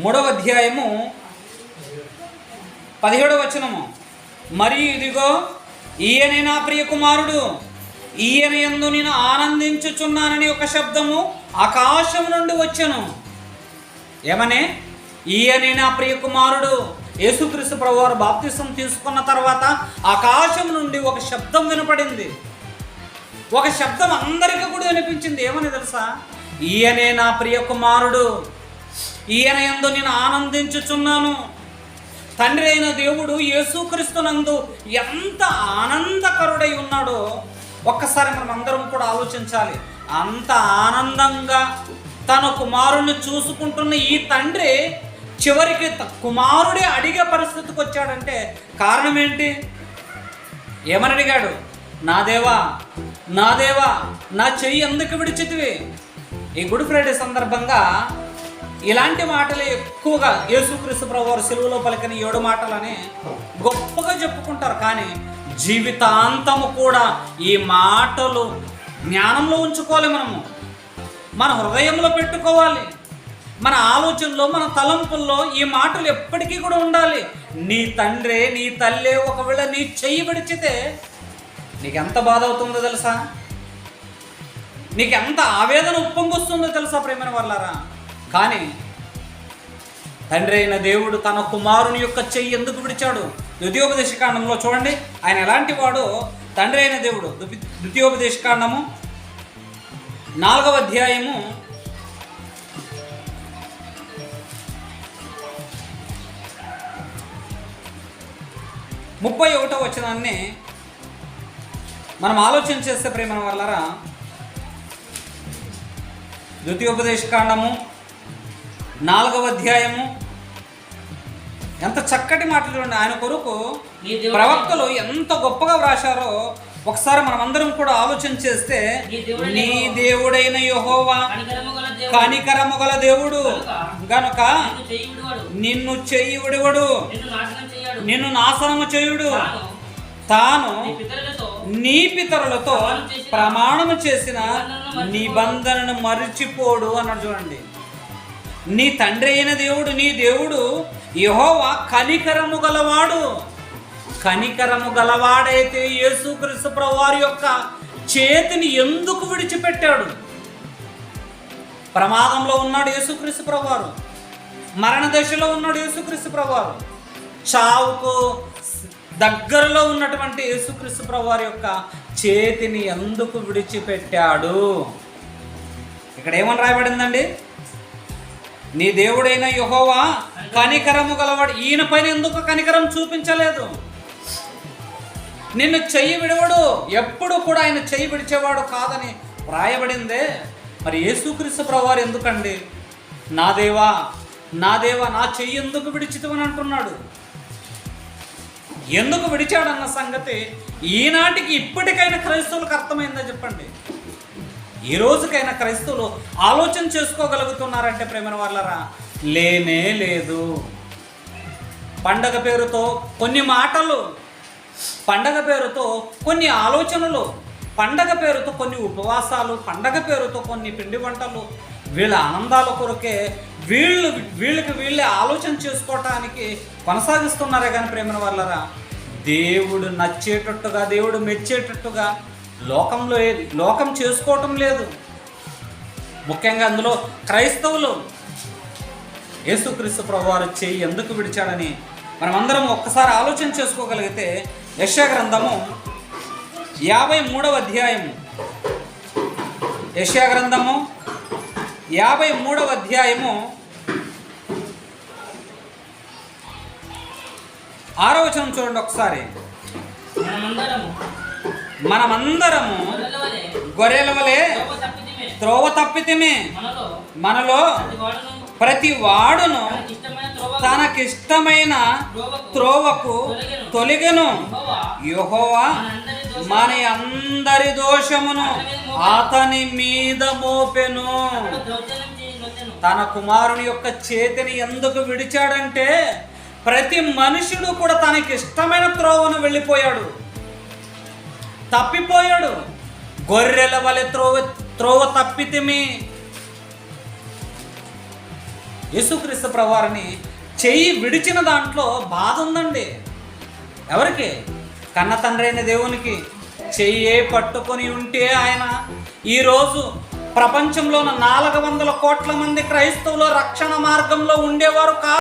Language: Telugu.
3వ అధ్యాయము 17వ వచనము. మరియు ఇదిగో ఈయనే నా ప్రియ కుమారుడు, ఈయన యందు నేను ఆనందించుచున్నానని ఒక శబ్దము ఆకాశం నుండి వచ్చెను. ఏమనే? ఈయనే నా ప్రియ కుమారుడు. యేసుక్రీస్తు ప్రభువారు బాప్తిసం తీసుకున్న తర్వాత ఆకాశం నుండి ఒక శబ్దం వినపడింది. ఒక శబ్దం అందరికీ కూడా వినిపించింది. ఏమని తెలుసా? ఈయనే నా ప్రియ కుమారుడు, ఈయన యందు నేను ఆనందించుచున్నాను. తండ్రి అయిన దేవుడు యేసుక్రీస్తునందు ఎంత ఆనందకరుడై ఉన్నాడో ఒక్కసారి మనం అందరం కూడా ఆలోచించాలి. అంత ఆనందంగా తన కుమారుని చూసుకుంటున్న ఈ తండ్రి చివరికి కుమారుడే అడిగే పరిస్థితికి వచ్చాడంటే కారణం ఏంటి? ఏమని అడిగాడు? నా దేవా, నా దేవా, నా చెయ్యి ఎందుకు విడిచితివి? ఈ గుడ్ ఫ్రైడే సందర్భంగా ఇలాంటి మాటలే ఎక్కువగా యేసుక్రీస్తు ప్రభువారు సిలువలో పలికిన 7 మాటలని గొప్పగా చెప్పుకుంటారు. కానీ జీవితాంతము కూడా ఈ మాటలు జ్ఞానంలో ఉంచుకోవాలి. మన హృదయంలో పెట్టుకోవాలి. మన ఆలోచనలో, మన తలంపుల్లో ఈ మాటలు ఎప్పటికీ కూడా ఉండాలి. నీ తండ్రే, నీ తల్లే ఒకవేళ నీ చెయ్యి విడిచితే నీకెంత బాధ అవుతుందో తెలుసా? నీకెంత ఆవేదన ఉప్పొంగొస్తుందో తెలుసా ప్రేమైన వాళ్ళారా? కానీ తండ్రి అయిన దేవుడు తన కుమారుని యొక్క చెయ్యి ఎందుకు విడిచాడు? ద్వితీయోపదేశకాండంలో చూడండి ఆయన ఎలాంటి వాడో. తండ్రి అయిన దేవుడు ద్వితీయోపదేశకాండము 4వ అధ్యాయము 31వ వచనాన్ని మనం ఆలోచన చేస్తే ప్రేమ వాళ్ళరా, ద్వితీయోపదేశకాండము 4వ అధ్యాయము ఎంత చక్కటి మాటలు చూడండి. ఆయన కొరకు ప్రవక్తలు ఎంత గొప్పగా వ్రాశారో ఒకసారి మనం అందరం కూడా ఆలోచన చేస్తే, నీ దేవుడైన యెహోవా కనికరము గల దేవుడు గనుక నిన్ను చెయ్యి విడువడు, నిన్ను నాశనము చేయుడు, తాను నీ పితరులతో ప్రమాణము చేసిన నిబంధనను మరిచిపోడు అన్నాడు. చూడండి, నీ తండ్రి అయిన దేవుడు, నీ దేవుడు యెహోవా కనికరము గలవాడు. కనికరము గలవాడైతే యేసుక్రీస్తు ప్రభువారి యొక్క చేతిని ఎందుకు విడిచిపెట్టాడు? ప్రమాదంలో ఉన్నాడు యేసుక్రీస్తు ప్రభువారు, మరణ దశలో ఉన్నాడు యేసుక్రీస్తు ప్రభువారు, చావుకు దగ్గరలో ఉన్నటువంటి యేసుక్రీస్తు ప్రభువారి యొక్క చేతిని ఎందుకు విడిచిపెట్టాడు? ఇక్కడ ఏమని రాయబడిందండి? నీ దేవుడైన యెహోవా కనికరము గలవాడు. ఈయన పైన ఎందుకు కనికరం చూపించలేదు? నిన్ను చెయ్యి విడవడు, ఎప్పుడు కూడా ఆయన చెయ్యి విడిచేవాడు కాదని రాయబడిందే. మరి యేసుక్రీస్తు ప్రభువారు ఎందుకండి నా దేవా, నా దేవా, నా చెయ్యి ఎందుకు విడిచితమని అంటున్నాడు? ఎందుకు విడిచాడన్న సంగతి ఈనాటికి ఇప్పటికైనా క్రైస్తవులకు అర్థమైందా చెప్పండి? ఈ రోజుకైనా క్రైస్తవులు ఆలోచన చేసుకోగలుగుతున్నారంటే ప్రేమ వాళ్ళరా, లేనే లేదు. పండగ పేరుతో కొన్ని మాటలు, పండగ పేరుతో కొన్ని ఆలోచనలు, పండగ పేరుతో కొన్ని ఉపవాసాలు, పండగ పేరుతో కొన్ని పిండి వంటలు, వీళ్ళ ఆనందాల కొరకే వీళ్ళకి వీళ్ళే ఆలోచన చేసుకోవటానికి కొనసాగిస్తున్నారే. కానీ ప్రేమ వాళ్ళరా, దేవుడు నచ్చేటట్టుగా, దేవుడు మెచ్చేటట్టుగా లోకంలో లోకం చేసుకోవటం లేదు. ముఖ్యంగా అందులో క్రైస్తవులు యేసుక్రీస్తు ప్రభువారు చెయ్యి ఎందుకు విడిచాడని మనమందరం ఒక్కసారి ఆలోచన చేసుకోగలిగితే, యెషయా గ్రంథము 53వ అధ్యాయము, యెషయా గ్రంథము 53వ అధ్యాయము 6వ వచనం చూడండి ఒకసారి. మనమందరము గొర్రెల వలె త్రోవ తప్పితిమే, మనలో ప్రతి వాడును తనకిష్టమైన త్రోవకు తొలగెను. యెహోవా మన అందరి దోషమును అతని మీద మోపెను. తన కుమారుని యొక్క చేతిని ఎందుకు విడిచాడంటే, ప్రతి మనుషుడు కూడా తనకిష్టమైన త్రోవను వెళ్ళిపోయాడు, తప్పిపోయాడు. గొర్రెల వలె త్రోవ తప్పితిమి. యేసుక్రీస్తు ప్రభువారిని చెయ్యి విడిచిన దాంట్లో బాధ ఉందండి. ఎవరికి? కన్న తండ్రి అయిన దేవునికి. చెయ్యే పట్టుకొని ఉంటే ఆయన ఈరోజు ప్రపంచంలో 400 కోట్ల మంది క్రైస్తవులు రక్షణ మార్గంలో ఉండేవారు కాదు.